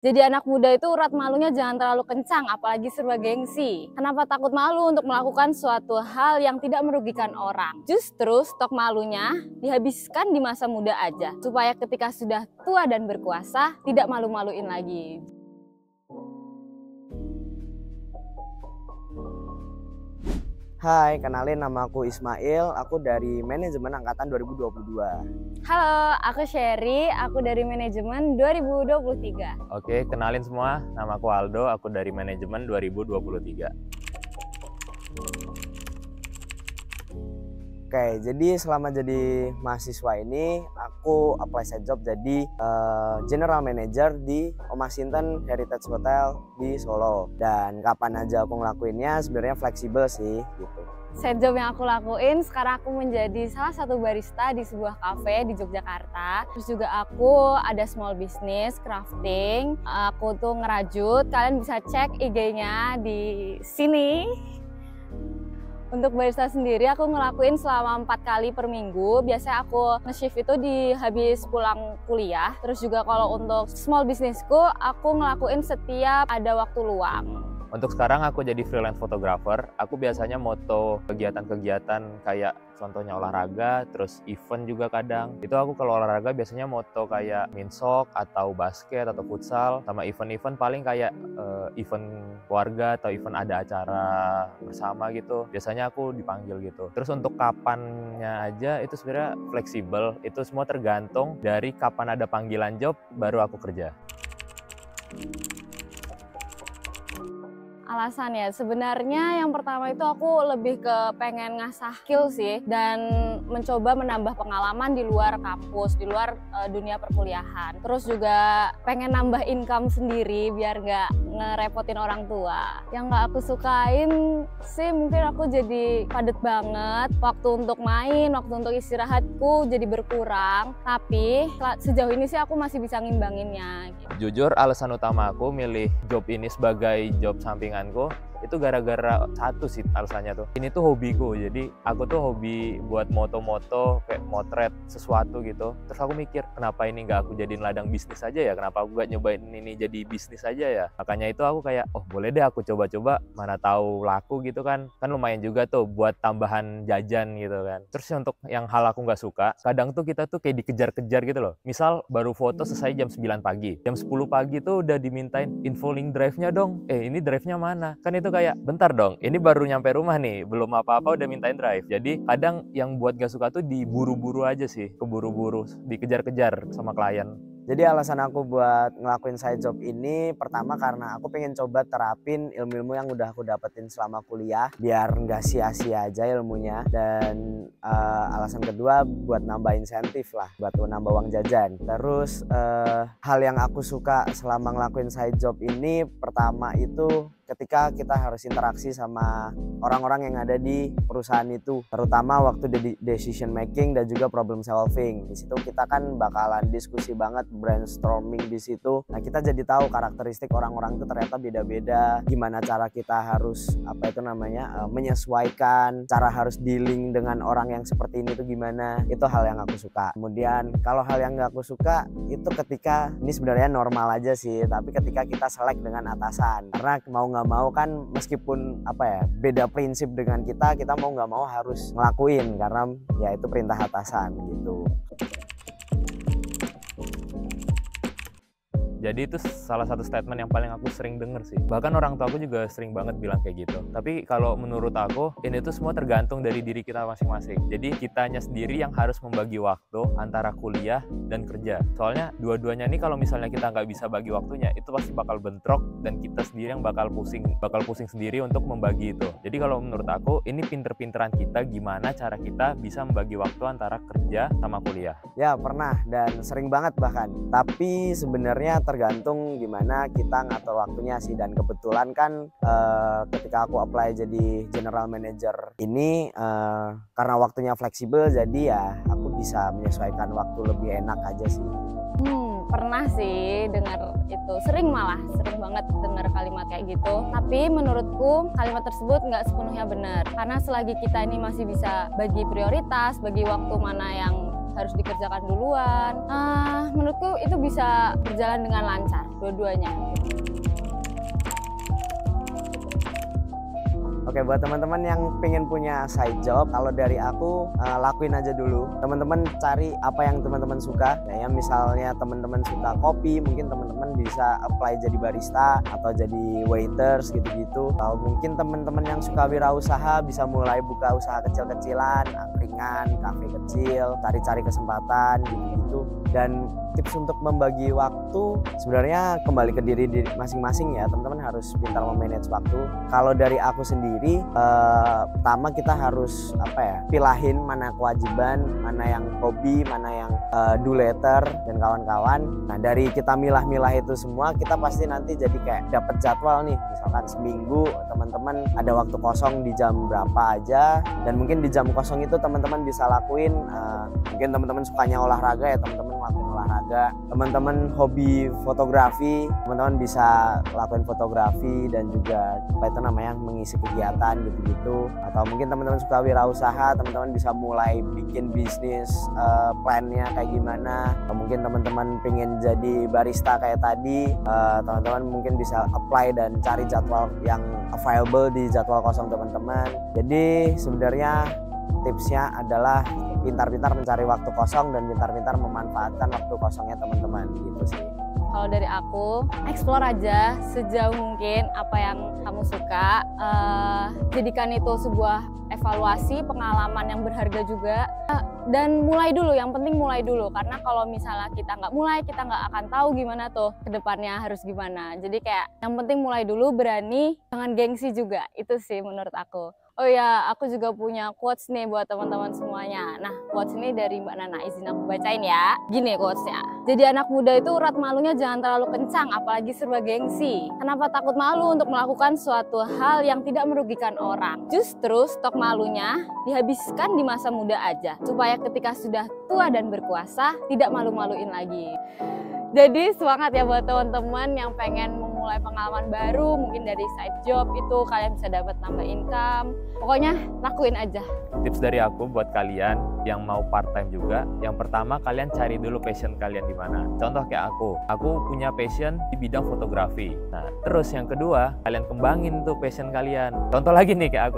Jadi anak muda itu urat malunya jangan terlalu kencang, apalagi serba gengsi. Kenapa takut malu untuk melakukan suatu hal yang tidak merugikan orang? Justru stok malunya dihabiskan di masa muda aja, supaya ketika sudah tua dan berkuasa, tidak malu-maluin lagi. Hai, kenalin nama aku Ismail, aku dari manajemen angkatan 2022. Halo, aku Sherry, aku dari manajemen 2023. Oke, kenalin semua, nama aku Aldo, aku dari manajemen 2023. Oke, jadi selama jadi mahasiswa ini, aku apply side job jadi general manager di Omasinten Heritage Hotel di Solo. Dan kapan aja aku ngelakuinnya sebenarnya fleksibel sih, gitu. Side job yang aku lakuin, sekarang aku menjadi salah satu barista di sebuah cafe di Yogyakarta. Terus juga aku ada small business, crafting. Aku tuh ngerajut, kalian bisa cek IG-nya di sini. Untuk barista sendiri aku ngelakuin selama 4 kali per minggu. Biasanya aku nge-shift itu di habis pulang kuliah. Terus juga kalau untuk small businessku, aku ngelakuin setiap ada waktu luang. Untuk sekarang aku jadi freelance photographer, aku biasanya moto kegiatan-kegiatan kayak contohnya olahraga, terus event juga kadang. Itu aku kalau olahraga biasanya moto kayak minsok atau basket atau futsal, sama event-event paling kayak event keluarga atau event ada acara bersama gitu. Biasanya aku dipanggil gitu. Terus untuk kapannya aja itu sebenarnya fleksibel, itu semua tergantung dari kapan ada panggilan job baru aku kerja. Alasannya sebenarnya yang pertama itu aku lebih ke pengen ngasah skill sih dan mencoba menambah pengalaman di luar kampus, di luar dunia perkuliahan. Terus juga pengen nambah income sendiri biar nggak ngerepotin orang tua. Yang nggak aku sukain sih mungkin aku jadi padat banget, waktu untuk main, waktu untuk istirahatku jadi berkurang. Tapi sejauh ini sih aku masih bisa ngimbanginnya. Gitu. Jujur alasan utama aku milih job ini sebagai job sampingan itu gara-gara satu sih alasannya tuh. Ini tuh hobiku, jadi aku tuh hobi buat moto-moto, kayak motret sesuatu gitu. Terus aku mikir, kenapa ini nggak aku jadiin ladang bisnis aja ya? Kenapa aku nggak nyobain ini jadi bisnis aja ya? Makanya itu aku kayak, oh boleh deh aku coba-coba, mana tahu laku gitu kan. Kan lumayan juga tuh buat tambahan jajan gitu kan. Terus untuk yang hal aku nggak suka, kadang tuh kita tuh kayak dikejar-kejar gitu loh. Misal baru foto selesai jam 9 pagi. Jam 10 pagi tuh udah dimintain info link drive-nya dong. Ini drive-nya mana? Kan itu kayak bentar dong, ini baru nyampe rumah nih, belum apa-apa udah mintain drive. Jadi kadang yang buat gak suka tuh diburu-buru aja sih, keburu-buru, dikejar-kejar sama klien. Jadi alasan aku buat ngelakuin side job ini pertama karena aku pengen coba terapin ilmu-ilmu yang udah aku dapetin selama kuliah biar nggak sia-sia aja ilmunya, dan alasan kedua buat nambah insentif lah, buat nambah uang jajan. Terus hal yang aku suka selama ngelakuin side job ini pertama itu ketika kita harus interaksi sama orang-orang yang ada di perusahaan itu, terutama waktu decision making dan juga problem solving. Di situ kita kan bakalan diskusi banget, brainstorming di situ. Nah, kita jadi tahu karakteristik orang-orang itu ternyata beda-beda. Gimana cara kita harus menyesuaikan, cara harus dealing dengan orang yang seperti ini tuh gimana. Itu hal yang aku suka. Kemudian kalau hal yang nggak aku suka itu ketika ini sebenarnya normal aja sih, tapi ketika kita selek dengan atasan. Karena mau nggak mau kan meskipun beda prinsip dengan kita mau nggak mau harus ngelakuin karena ya itu perintah atasan gitu. Jadi itu salah satu statement yang paling aku sering denger sih. Bahkan orang tua aku juga sering banget bilang kayak gitu. Tapi kalau menurut aku, ini tuh semua tergantung dari diri kita masing-masing. Jadi kitanya sendiri yang harus membagi waktu antara kuliah dan kerja. Soalnya dua-duanya ini kalau misalnya kita nggak bisa bagi waktunya, itu pasti bakal bentrok dan kita sendiri yang bakal pusing sendiri untuk membagi itu. Jadi kalau menurut aku, ini pinter-pinteran kita gimana cara kita bisa membagi waktu antara kerja sama kuliah. Ya pernah dan sering banget bahkan. Tapi sebenarnya tergantung gimana kita ngatur waktunya sih, dan kebetulan kan ketika aku apply jadi general manager ini karena waktunya fleksibel, jadi ya aku bisa menyesuaikan waktu lebih enak aja sih. Pernah sih dengar itu, sering banget dengar kalimat kayak gitu. Tapi menurutku kalimat tersebut nggak sepenuhnya benar, karena selagi kita ini masih bisa bagi prioritas, bagi waktu mana yang harus dikerjakan duluan. Menurutku itu bisa berjalan dengan lancar dua-duanya. Oke, buat teman-teman yang pengen punya side job, kalau dari aku lakuin aja dulu. Teman-teman cari apa yang teman-teman suka. Ya, misalnya teman-teman suka kopi, mungkin teman-teman bisa apply jadi barista atau jadi waiters gitu-gitu. Atau mungkin teman-teman yang suka wirausaha bisa mulai buka usaha kecil-kecilan, angkringan, kafe kecil, cari-cari kesempatan gitu-gitu. Dan tips untuk membagi waktu sebenarnya kembali ke diri masing-masing ya. Teman-teman harus pintar memanage waktu. Kalau dari aku sendiri, pertama kita harus pilahin mana kewajiban, mana yang hobi, mana yang do later dan kawan-kawan. Nah, dari kita milah-milah itu semua, kita pasti nanti jadi kayak dapat jadwal nih. Misalkan seminggu teman-teman ada waktu kosong di jam berapa aja, dan mungkin di jam kosong itu teman-teman bisa lakuin mungkin teman-teman sukanya olahraga ya, teman-teman ngelakuin olahraga. Teman-teman hobi fotografi, teman-teman bisa lakuin fotografi dan juga mengisi kegiatan gitu-gitu. Atau mungkin teman-teman suka wirausaha, teman-teman bisa mulai bikin bisnis plannya kayak gimana. Atau mungkin teman-teman pengen jadi barista kayak tadi, teman-teman mungkin bisa apply dan cari jadwal yang available di jadwal kosong teman-teman. Jadi sebenarnya tipsnya adalah pintar-pintar mencari waktu kosong dan pintar-pintar memanfaatkan waktu kosongnya teman-teman gitu sih. Kalau dari aku, explore aja sejauh mungkin apa yang kamu suka. Jadikan itu sebuah evaluasi, pengalaman yang berharga juga. Dan mulai dulu, yang penting mulai dulu. Karena kalau misalnya kita nggak mulai, kita nggak akan tahu gimana tuh kedepannya harus gimana. Jadi kayak yang penting mulai dulu, berani, jangan gengsi juga. Itu sih menurut aku. Oh ya, aku juga punya quotes nih buat teman-teman semuanya. Nah, quotes ini dari Mbak Nana, izin aku bacain ya. Gini quotesnya, jadi anak muda itu urat malunya jangan terlalu kencang, apalagi serba gengsi. Kenapa takut malu untuk melakukan suatu hal yang tidak merugikan orang? Justru stok malunya dihabiskan di masa muda aja, supaya ketika sudah tua dan berkuasa, tidak malu-maluin lagi. Jadi semangat ya buat teman-teman yang pengen memulai pengalaman baru, mungkin dari side job itu kalian bisa dapat nambah income. Pokoknya lakuin aja. Tips dari aku buat kalian yang mau part time juga, yang pertama kalian cari dulu passion kalian di mana. Contoh kayak aku punya passion di bidang fotografi. Nah, terus yang kedua, kalian kembangin tuh passion kalian. Contoh lagi nih kayak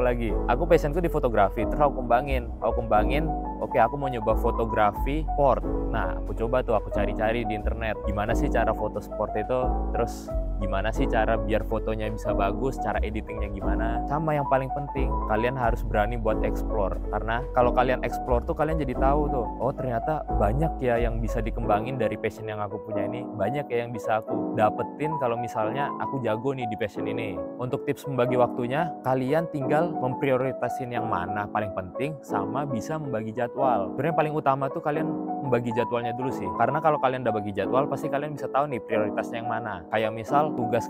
aku passionku di fotografi, terus aku kembangin. Oke, aku mau nyoba fotografi sport. Nah, aku coba tuh, aku cari-cari di internet. Gimana sih cara foto sport itu? Terus gimana sih cara biar fotonya bisa bagus, cara editingnya gimana? Sama yang paling penting, kalian harus berani buat explore. Karena kalau kalian explore tuh, kalian jadi tahu tuh, oh ternyata banyak ya yang bisa dikembangin dari passion yang aku punya ini. Banyak ya yang bisa aku dapetin kalau misalnya aku jago nih di passion ini. Untuk tips membagi waktunya, kalian tinggal memprioritasin yang mana paling penting, sama bisa membagi jadwal. Sebenarnya paling utama tuh kalian membagi jadwalnya dulu sih. Karena kalau kalian udah bagi jadwal, pasti kalian bisa tahu nih prioritasnya yang mana. Kayak misal tugas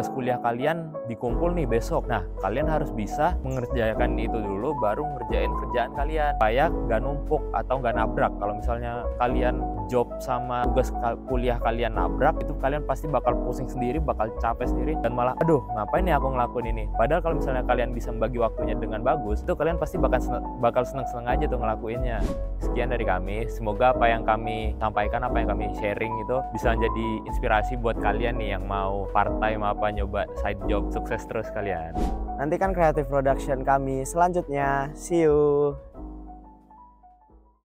kuliah kalian dikumpul nih besok. Nah, kalian harus bisa mengerjakan itu dulu, baru ngerjain kerjaan kalian. Supaya nggak numpuk atau nggak nabrak. Kalau misalnya kalian job sama tugas kuliah kalian nabrak, itu kalian pasti bakal pusing sendiri, bakal capek sendiri, dan malah aduh ngapain nih aku ngelakuin ini. Padahal kalau misalnya kalian bisa membagi waktunya dengan bagus, itu kalian pasti bakal seneng-seneng aja tuh ngelakuinnya. Sekian dari kami, semoga apa yang kami sampaikan, apa yang kami sharing itu bisa jadi inspirasi buat kalian nih yang mau part time apa nyoba side job. Sukses terus kalian. Nantikan creative production kami selanjutnya. See you.